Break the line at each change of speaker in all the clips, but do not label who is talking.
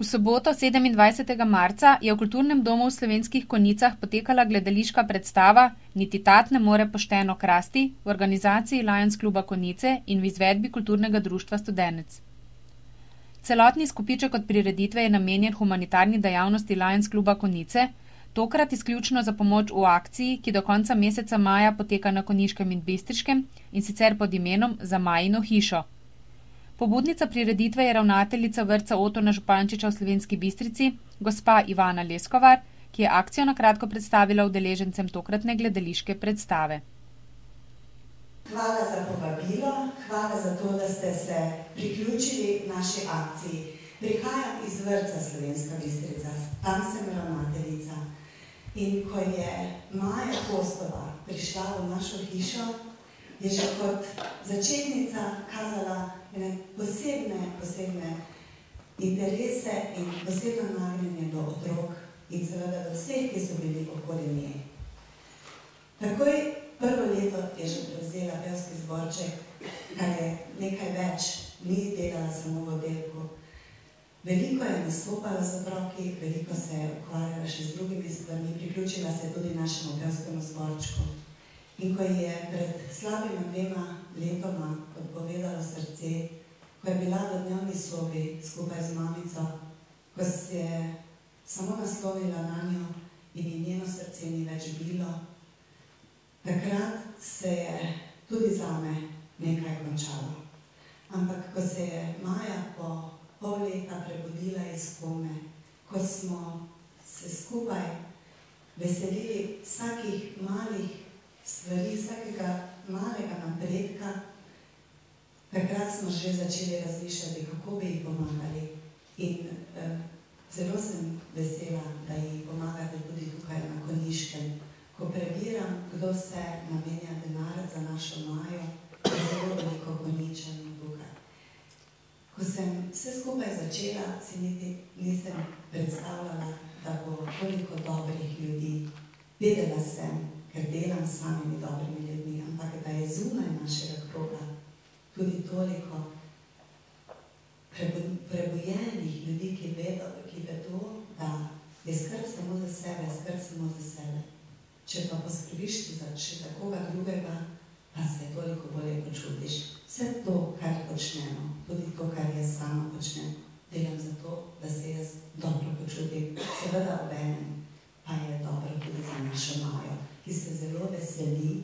V soboto, 27. marca, je v Kulturnem domu v Slovenskih Konjicah potekala gledališka predstava Niti tat ne more pošteno krasti v organizaciji Lions kluba Konjice in v izvedbi Kulturnega društva Studenec. Celotni izkupiček od prireditve je namenjen humanitarni dejavnosti Lions kluba Konjice, tokrat izključno za pomoč v akciji, ki do konca meseca maja poteka na Konjiškem in Bistriškem, in sicer pod imenom Za Majino hišo. Pobudnica prireditve je ravnateljica vrtca Otona Župančiča v Slovenski Bistrici, gospa Ivana Leskovar, ki je akcijo na kratko predstavila udeležencem tokratne gledališke predstave.
Hvala za povabilo, hvala za to, da ste se priključili naši akciji. Prihajam iz vrtca Slovenska Bistrica, tam sem ravnateljica. In ko je Maja Kostova prišla v našo hišo, je že kot začetnica kazala posebne interese in posebno nagnjenje do otrok in seveda do vseh, ki so bili okoli nje. Takoj prvo leto je že prevzela pevski zborček, kar je nekaj več, ni delala samo v oddelku. Veliko je nastopala z otroki, veliko se je ukvarjala še z drugimi stvarmi, priključila se je tudi našemu pevskemu zborčku. In ko je pred slabima 2 letoma odpovedalo srce, ko je bila v dnevni sobi skupaj z mamico, ko se je samo naslovila na njo in ji njeno srce ni več bilo, takrat se je tudi zame nekaj končalo. Ampak ko se je Maja po pol leta prebudila iz kome, ko smo se skupaj veselili vsakih malih stvari, vsakega malega napredka, takrat smo že začeli razmišljati, kako bi ji pomagali. In zelo sem vesela, da ji pomagate tudi tukaj na Konjiškem. Ko prebiram, kdo se namenja denar za našo Majo, je zelo veliko Konjičanov tukaj. Ko sem vse skupaj začela, si niti nisem predstavljala, da bo toliko dobrih ljudi. Vedela sem, ker delam s samimi dobrimi ljudmi, ampak da je zunaj našega kroga tudi toliko prebujenih ljudi, ki vedo, da je skrb samo za sebe. Če pa poskrbiš še za koga drugega, pa se toliko bolje počutiš. Vse to, kar počnemo, tudi to, kar jaz sama počnem, delam zato, da se jaz dobro počutim. Seveda obenem pa je dobro tudi za našo Majo, ki se zelo veseli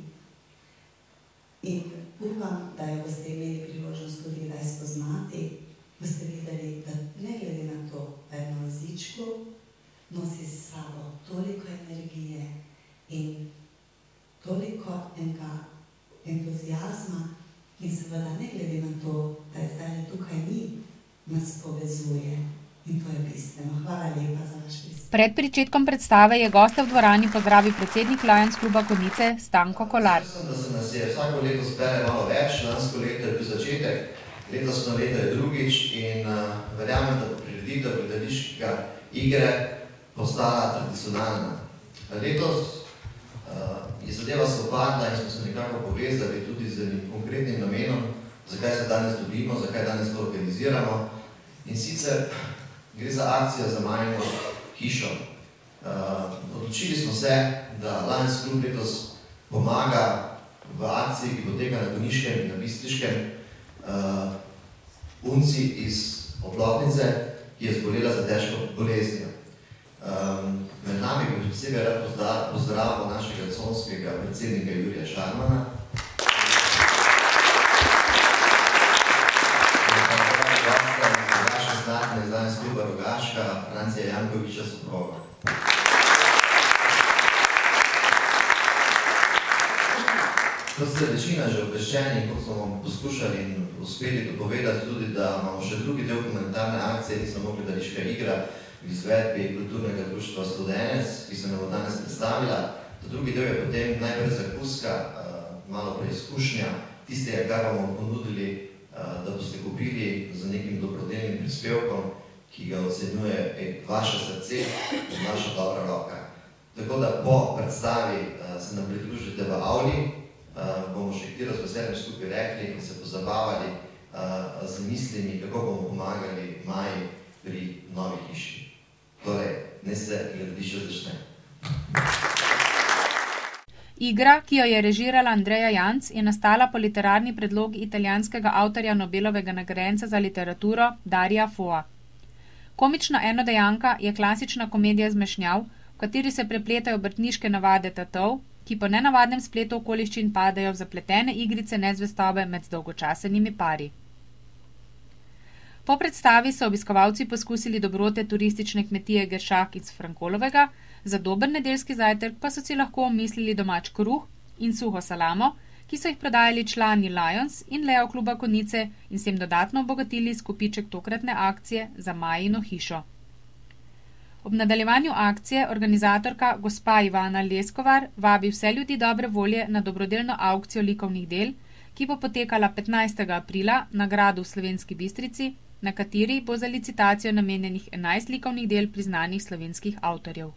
in upam, da jo boste imeli priložnost tudi kdaj spoznati, boste videli, da ne glede na to, da je na jezičku, nosi s sabo toliko energije in toliko entuzijazma in seveda ne glede na to, da je zdaj tukaj ni, nas povezuje. In to je bistveno. Hvala lepa za vaš prispevek.
Pred pričetkom predstave je goste v dvorani pozdravil predsednik Lions kluba Konjice Stanko Kolar.
Da se nas je vsako leto zbere malo več, lansko leto je bil začetek, letosno leto je drugič in verjamem, da bo prireditev gledališkega igre postala tradicionalna. Letos je zadeva sopadla in smo se nekako povezali tudi z konkretnim namenom, zakaj se danes dobimo, zakaj danes to organiziramo. In sicer gre za akcijo Za Majino hišo. Odločili smo se, da Lions klub letos pomaga v akciji, ki poteka na Konjiškem in na Bistriškem, punci iz Oplotnice, ki je zbolela za težko boleznijo. Med nami bi posebej rad pozdravil našega conskega predsednika Jurija Šarmana, iz Lions kluba Rogaška, Francija Jankoviča soproga. To ste večina že obveščeni, kot smo vam poskušali in uspeli dopovedati tudi, da imamo še drugi del humanitarne akcije, ki samo gledališka igra v izvedbi Kulturnega društva Studenec, ki se nam bo danes predstavila. Ta drugi del je potem najprej zakuska, malo preizkušnja tistega, kar bomo ponudili, da boste kupili z nekim dobrodelnim prispevkom, ki ga ocenjuje vaše srce in vaša dobra roka. Tako da po predstavi se nam pridružite v avli, bomo še katero z veseljem skupaj rekli in se pozabavali z mislimi, kako bomo pomagali Maji pri novi hiši. Torej, ne se gledališče začne.
Igra, ki jo je režirala Andreja Janc, je nastala po literarni predlogi italijanskega avtorja Nobelovega nagrajenca za literaturo Darija Foa. Komična enodejanka je klasična komedija zmešnjav, v kateri se prepletajo obrtniške navade tatov, ki po nenavadnem spletu okoliščin padajo v zapletene igrice nezvestobe med dolgočasenimi pari. Po predstavi so obiskovalci poskusili dobrote turistične kmetije Geršak iz Frankolovega, za dober nedeljski zajtrk pa so si lahko omislili domač kruh in suho salamo, ki so jih prodajali člani Lions in Leo kluba Konjice in se jim dodatno obogatili skupiček tokratne akcije za Majino hišo. Ob nadaljevanju akcije organizatorka gospa Ivana Leskovar vabi vse ljudi dobre volje na dobrodelno aukcijo likovnih del, ki bo potekala 15. aprila na gradu v Slovenski Bistrici, na kateri bo za licitacijo namenjenih 11 likovnih del priznanih slovenskih avtorjev.